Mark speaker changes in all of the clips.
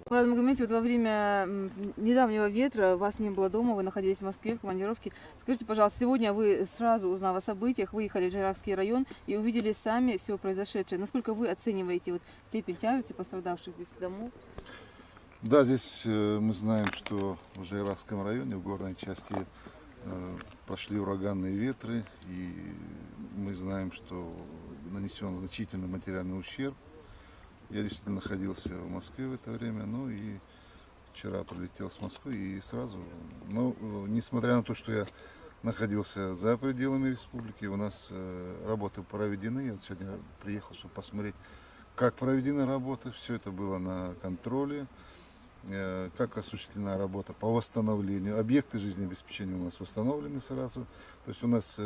Speaker 1: Мурат Магомедович, вот во время недавнего ветра вас не было дома, вы находились в Москве в командировке. Скажите, пожалуйста, сегодня вы, сразу узнав о событиях, выехали в Жайракский район и увидели сами все произошедшее. Насколько вы оцениваете вот степень тяжести пострадавших здесь домов?
Speaker 2: Да, здесь мы знаем, что в Жайракском районе, в горной части, прошли ураганные ветры, и мы знаем, что нанесен значительный материальный ущерб. Я действительно находился в Москве в это время, ну и вчера прилетел с Москвы и сразу, но несмотря на то, что я находился за пределами республики, у нас работы проведены. Я вот сегодня приехал, чтобы посмотреть, как проведены работы. Все это было на контроле, как осуществлена работа по восстановлению. Объекты жизнеобеспечения у нас восстановлены сразу. То есть у нас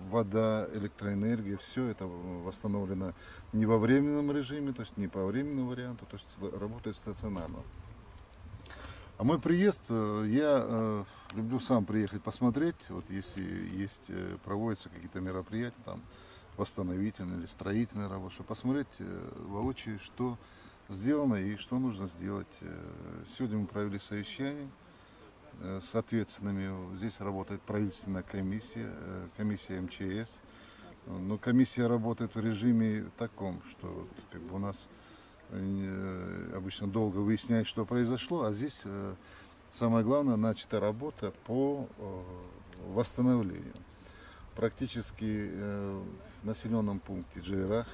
Speaker 2: вода, электроэнергия, все это восстановлено не во временном режиме, то есть не по временному варианту, то есть работает стационарно. А мой приезд, я люблю сам приехать посмотреть, вот если есть, проводятся какие-то мероприятия, там, восстановительные или строительные работы, чтобы посмотреть воочию, что сделано и что нужно сделать. Сегодня мы провели совещание с ответственными. Здесь работает правительственная комиссия, комиссия МЧС. Но комиссия работает в режиме таком, что как бы у нас обычно долго выяснять, что произошло, а здесь самое главное, начата работа по восстановлению. Практически в населенном пункте Джейрах,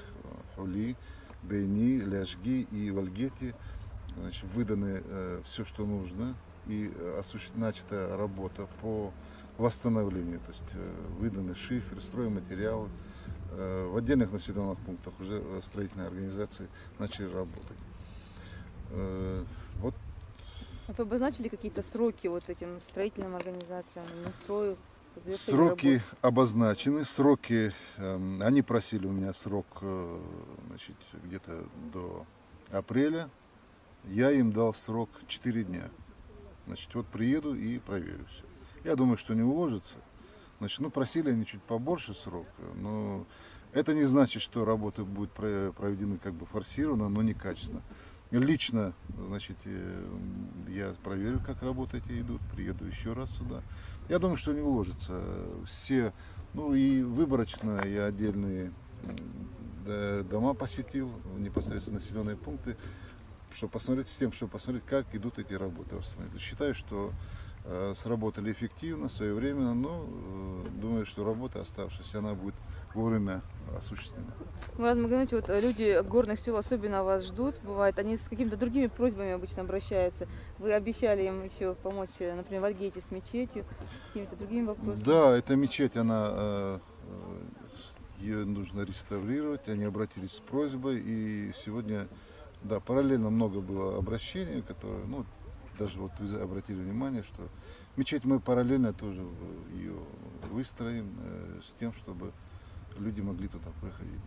Speaker 2: Хули, Бейни, Ляжги и Вальгете выданы все, что нужно, и начата работа по восстановлению, то есть выданы шифер, стройматериалы. В отдельных населенных пунктах уже строительные организации начали работать. Вот.
Speaker 1: А вы обозначили какие-то сроки вот этим строительным организациям, Минстрою?
Speaker 2: Сроки обозначены, сроки, они просили у меня срок где-то до апреля, я им дал срок 4 дня. Значит, вот приеду и проверю все. Я думаю, что не уложится. Значит, ну, просили они чуть побольше срок, но это не значит, что работы будут проведены как бы форсированно, но некачественно. Лично, значит, я проверю, как работы эти идут, приеду еще раз сюда. Я думаю, что не уложится. Все, ну и выборочно я отдельные дома посетил, непосредственно населенные пункты, чтобы посмотреть с тем, чтобы посмотреть, как идут эти работы. Считаю, что сработали эффективно, своевременно, но думаю, что работа оставшаяся, она будет вовремя осуществлена.
Speaker 1: Мурат Магомедович, вот люди горных сел особенно вас ждут, бывает, они с какими-то другими просьбами обычно обращаются. Вы обещали им еще помочь, например, в Альгете с мечетью, какими-то другими вопросами.
Speaker 2: Да, эта мечеть, ее нужно реставрировать, они обратились с просьбой, и сегодня, да, параллельно много было обращений, которые, ну, даже вот вы обратили внимание, что мечеть мы параллельно тоже ее выстроим с тем, чтобы люди могли туда проходить.